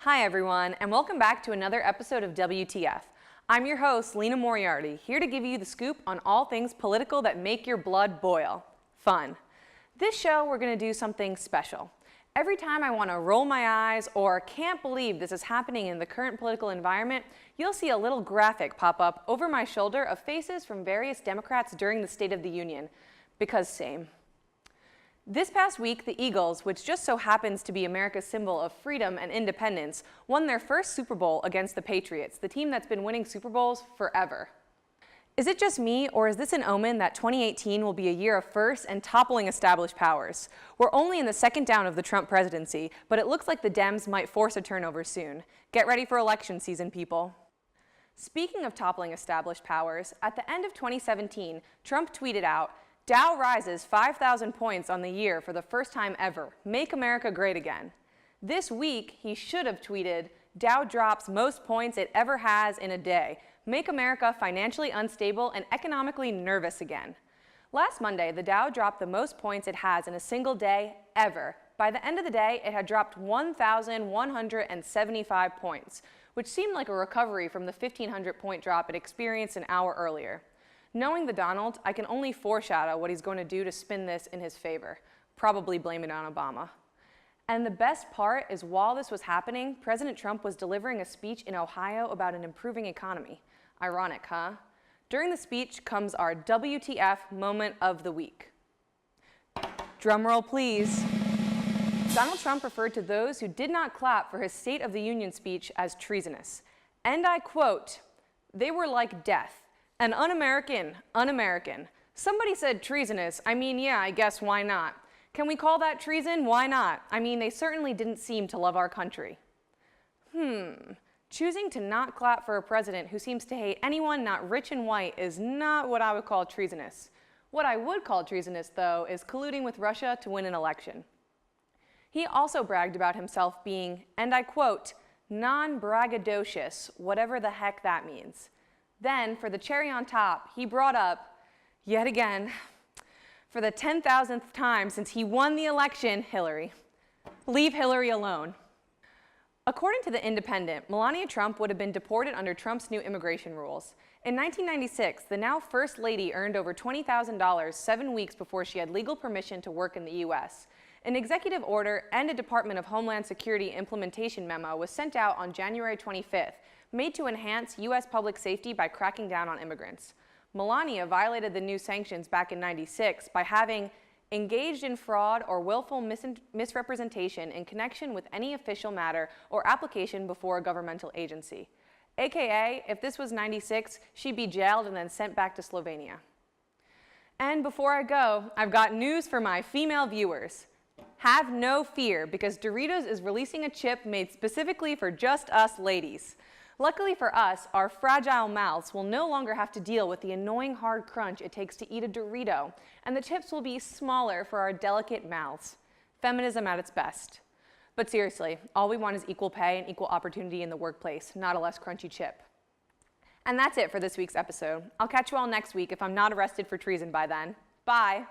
Hi everyone, and welcome back to another episode of WTF. I'm your host, Lena Moriarty, here to give you the scoop on all things political that make your blood boil. Fun. This show, we're going to do something special. Every time I want to roll my eyes or can't believe this is happening in the current political environment, you'll see a little graphic pop up over my shoulder of faces from various Democrats during the State of the Union. Because same. This past week, the Eagles, which just so happens to be America's symbol of freedom and independence, won their first Super Bowl against the Patriots, the team that's been winning Super Bowls forever. Is it just me, or is this an omen that 2018 will be a year of firsts and toppling established powers? We're only in the second down of the Trump presidency, but it looks like the Dems might force a turnover soon. Get ready for election season, people. Speaking of toppling established powers, at the end of 2017, Trump tweeted out, "Dow rises 5,000 points on the year for the first time ever. Make America great again." This week, he should have tweeted, "Dow drops most points it ever has in a day. Make America financially unstable and economically nervous again." Last Monday, the Dow dropped the most points it has in a single day ever. By the end of the day, it had dropped 1,175 points, which seemed like a recovery from the 1,500-point drop it experienced an hour earlier. Knowing the Donald, I can only foreshadow what he's going to do to spin this in his favor. Probably blame it on Obama. And the best part is while this was happening, President Trump was delivering a speech in Ohio about an improving economy. Ironic, huh? During the speech comes our WTF moment of the week. Drumroll, please. Donald Trump referred to those who did not clap for his State of the Union speech as treasonous. And I quote, "They were like death. An un-American, un-American. Somebody said treasonous. I mean, yeah, I guess why not? Can we call that treason? Why not? I mean, they certainly didn't seem to love our country." Choosing to not clap for a president who seems to hate anyone not rich and white is not what I would call treasonous. What I would call treasonous, though, is colluding with Russia to win an election. He also bragged about himself being, and I quote, "non-braggadocious," whatever the heck that means. Then, for the cherry on top, he brought up, yet again, for the 10,000th time since he won the election, Hillary. Leave Hillary alone. According to The Independent, Melania Trump would have been deported under Trump's new immigration rules. In 1996, the now First Lady earned over $20,000 7 weeks before she had legal permission to work in the U.S. An executive order and a Department of Homeland Security implementation memo was sent out on January 25th, made to enhance U.S. public safety by cracking down on immigrants. Melania violated the new sanctions back in '96 by having engaged in fraud or willful misrepresentation in connection with any official matter or application before a governmental agency. AKA, if this was '96, she'd be jailed and then sent back to Slovenia. And before I go, I've got news for my female viewers. Have no fear, because Doritos is releasing a chip made specifically for just us ladies. Luckily for us, our fragile mouths will no longer have to deal with the annoying hard crunch it takes to eat a Dorito, and the chips will be smaller for our delicate mouths. Feminism at its best. But seriously, all we want is equal pay and equal opportunity in the workplace, not a less crunchy chip. And that's it for this week's episode. I'll catch you all next week if I'm not arrested for treason by then. Bye!